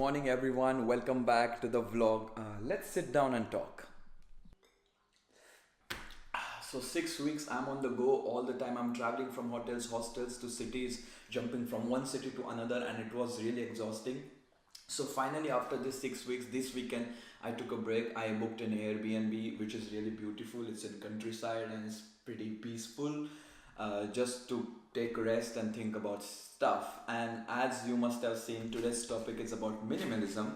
morning everyone, welcome back to the vlog. Let's sit down and talk. So 6 weeks I'm on the go all the time. I'm traveling from hostels to cities, jumping from one city to another, and it was really exhausting. So finally, after this 6 weeks, this weekend I took a break. I booked an Airbnb, which is really beautiful. It's in countryside and it's pretty peaceful. Just to take a rest and think about stuff. And as you must have seen, today's topic is about minimalism.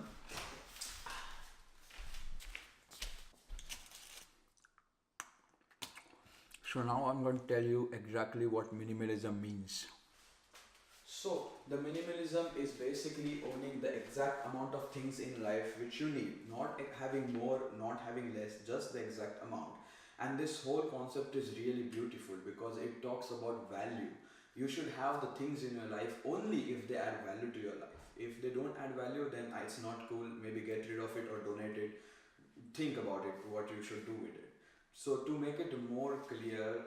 So now I'm going to tell you exactly what minimalism means. So the minimalism is basically owning the exact amount of things in life which you need, not having more, not having less, just the exact amount. And this whole concept is really beautiful because it talks about value. You should have the things in your life only if they add value to your life. If they don't add value, then it's not cool. Maybe get rid of it or donate it. Think about it, what you should do with it. So to make it more clear,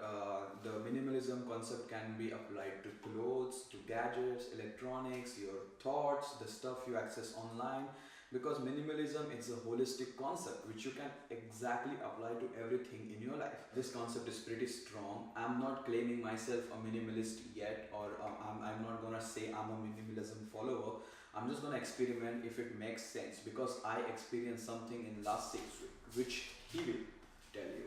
the minimalism concept can be applied to clothes, to gadgets, electronics, your thoughts, the stuff you access online. Because minimalism is a holistic concept which you can exactly apply to everything in your life. This concept is pretty strong. I'm not claiming myself a minimalist yet, or I'm not gonna say I'm a minimalism follower. I'm just gonna experiment if it makes sense, because I experienced something in last 6 weeks which he will tell you.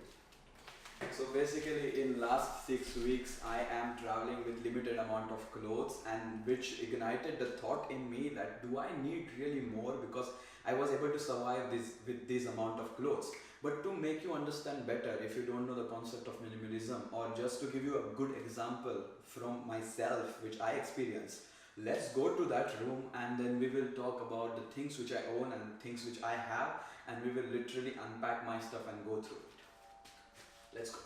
So basically in last 6 weeks I am traveling with limited amount of clothes, and which ignited the thought in me that do I need really more, because I was able to survive this with this amount of clothes. But to make you understand better, if you don't know the concept of minimalism, or just to give you a good example from myself which I experienced, let's go to that room and then we will talk about the things which I own and things which I have, and we will literally unpack my stuff and go through it. Let's go.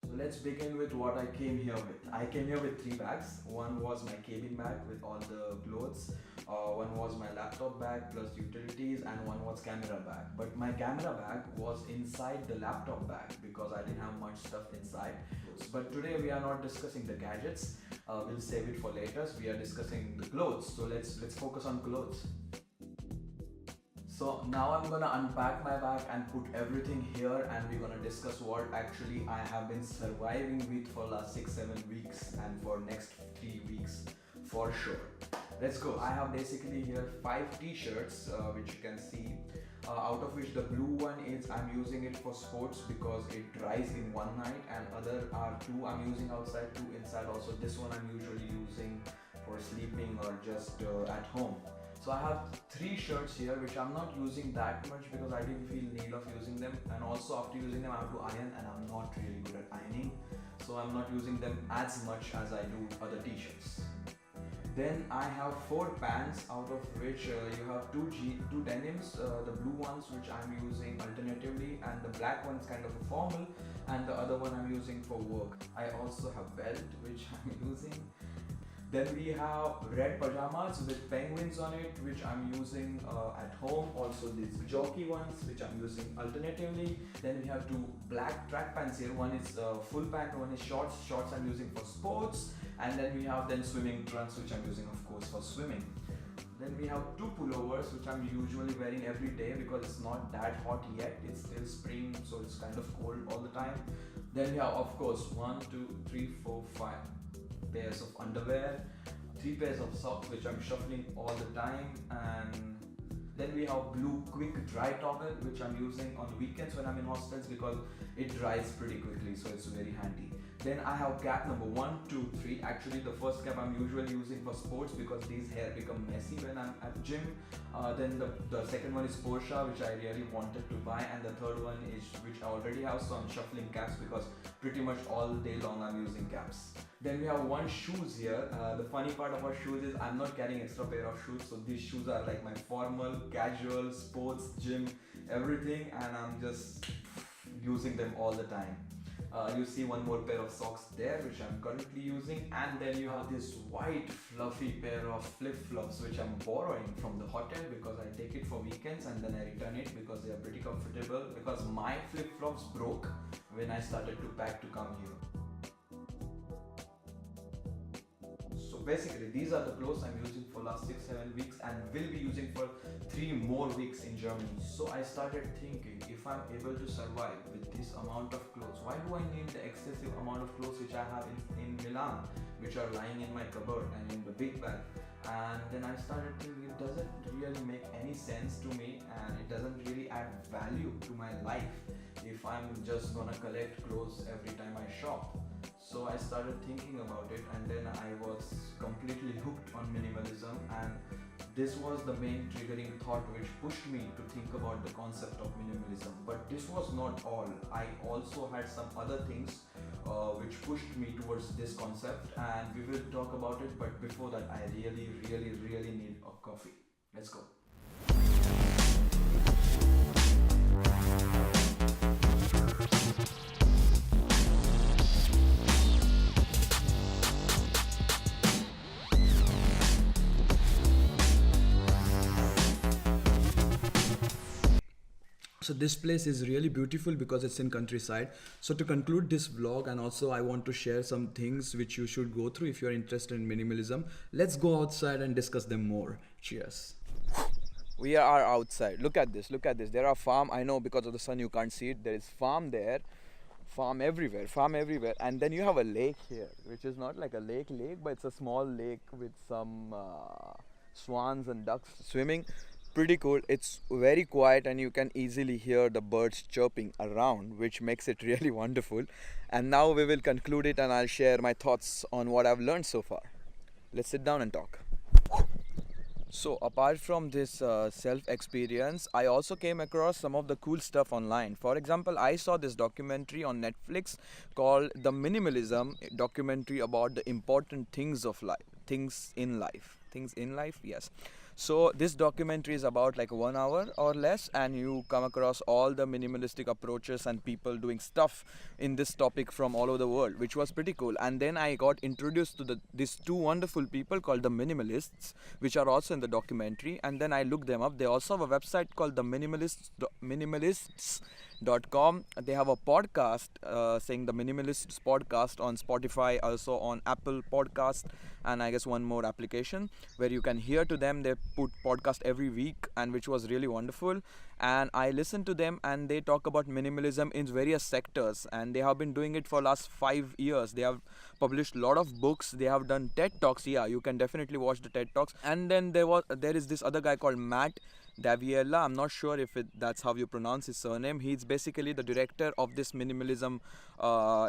So let's begin with what I came here with. I came here with 3 bags. One was my cabin bag with all the clothes. One was my laptop bag plus utilities, and one was camera bag. But my camera bag was inside the laptop bag because I didn't have much stuff inside. But today we are not discussing the gadgets. We'll save it for later. We are discussing the clothes. So let's focus on clothes. So now I'm gonna unpack my bag and put everything here, and we're gonna discuss what actually I have been surviving with for last 6-7 weeks and for next 3 weeks for sure. Let's go. I have basically here 5 t-shirts which you can see, out of which the blue one is I'm using it for sports because it dries in one night, and other are 2 I'm using outside, 2 inside also. This one I'm usually using for sleeping or just at home. So I have 3 shirts here which I'm not using that much because I didn't feel need of using them, and also after using them I have to iron, and I'm not really good at ironing, so I'm not using them as much as I do other t-shirts. Then I have 4 pants, out of which you have 2 denims, the blue ones which I'm using alternatively, and the black one is kind of a formal, and the other one I'm using for work. I also have belt which I'm using. Then we have red pajamas with penguins on it, which I'm using at home. Also these jockey ones, which I'm using alternatively. Then we have 2 black track pants here. One is full pant, one is shorts. Shorts I'm using for sports. And then we have swimming trunks, which I'm using of course for swimming. Then we have 2 pullovers, which I'm usually wearing every day because it's not that hot yet. It's still spring, so it's kind of cold all the time. Then we have of course 1, 2, 3, 4, 5 pairs of underwear, 3 pairs of socks which I'm shuffling all the time, and then we have blue quick dry towel which I'm using on weekends when I'm in hostels because it dries pretty quickly, so it's very handy. Then I have cap number 1, 2, 3. Actually the first cap I'm usually using for sports because these hair become messy when I'm at gym. Then the second one is Porsche, which I really wanted to buy, and the third one is which I already have, so I'm shuffling caps because pretty much all day long I'm using caps. Then we have 1 shoes here. The funny part about shoes is I'm not carrying extra pair of shoes, so these shoes are like my formal, casual, sports, gym, everything, and I'm just using them all the time. You see 1 more pair of socks there which I'm currently using, and then you have this white fluffy pair of flip-flops which I'm borrowing from the hotel because I take it for weekends and then I return it because they are pretty comfortable, because my flip-flops broke when I started to pack to come here. basically these are the clothes I'm using for last 6-7 weeks and will be using for 3 more weeks in Germany. So I started thinking, if I'm able to survive with this amount of clothes, why do I need the excessive amount of clothes which I have in Milan, which are lying in my cupboard and in the big bag. And then I started thinking it doesn't really make any sense to me and it doesn't really add value to my life if I'm just gonna collect clothes every time I shop. So I started thinking about it and then I was completely hooked on minimalism, and this was the main triggering thought which pushed me to think about the concept of minimalism. But this was not all. I also had some other things which pushed me towards this concept, and we will talk about it. But before that, I really need a coffee. Let's go. So this place is really beautiful because it's in countryside. So to conclude this vlog, and also I want to share some things which you should go through if you're interested in minimalism. Let's go outside and discuss them more. Cheers. We are outside. Look at this. Look at this. There are farm. I know because of the sun you can't see it. There is farm there. Farm everywhere. Farm everywhere. And then you have a lake here, which is not like a lake, but it's a small lake with some swans and ducks swimming. Pretty cool. It's very quiet and you can easily hear the birds chirping around, which makes it really wonderful. And now we will conclude it and I'll share my thoughts on what I've learned so far. Let's sit down and talk. So apart from this self-experience, I also came across some of the cool stuff online. For example, I saw this documentary on Netflix called The Minimalism Documentary about the important things of life. Things in life, yes. So this documentary is about like 1 hour or less, and you come across all the minimalistic approaches and people doing stuff in this topic from all over the world, which was pretty cool. And then I got introduced to these two wonderful people called the Minimalists, which are also in the documentary. And then I looked them up. They also have a website called the Minimalists.com. They have a podcast saying the Minimalists podcast on Spotify, also on Apple Podcast, and I guess one more application where you can hear to them. They put podcast every week, and which was really wonderful. And I listened to them, and they talk about minimalism in various sectors, and they have been doing it for last 5 years. They have published a lot of books. They have done TED Talks. Yeah, you can definitely watch the TED Talks. And then there is this other guy called Matt Daviella. I'm not sure if that's how you pronounce his surname. He's basically the director of this minimalism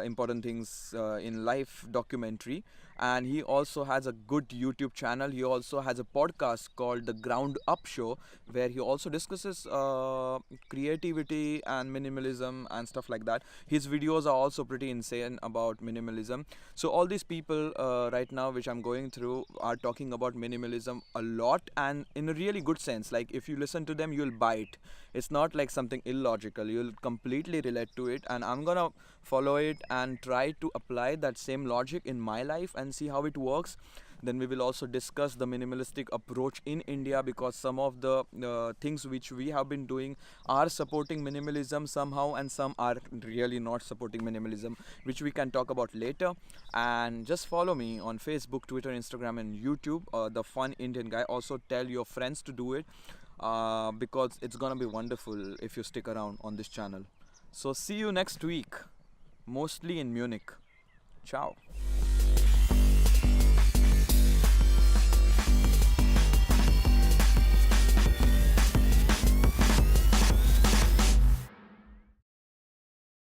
important things in life documentary, and he also has a good YouTube channel. He also has a podcast called The Ground Up Show, where he also discusses creativity and minimalism and stuff like that. His videos are also pretty insane about minimalism. So all these people right now which I'm going through are talking about minimalism a lot, and in a really good sense. Like if you listen to them, you'll buy it. It's not like something illogical. You'll completely relate to it, and I'm gonna follow it and try to apply that same logic in my life and see how it works. Then we will also discuss the minimalistic approach in India, because some of the things which we have been doing are supporting minimalism somehow, and some are really not supporting minimalism, which we can talk about later. And just follow me on Facebook, Twitter, Instagram, and YouTube, The Fun Indian Guy. Also tell your friends to do it, because it's gonna be wonderful if you stick around on this channel. So see you next week, mostly in Munich. Ciao.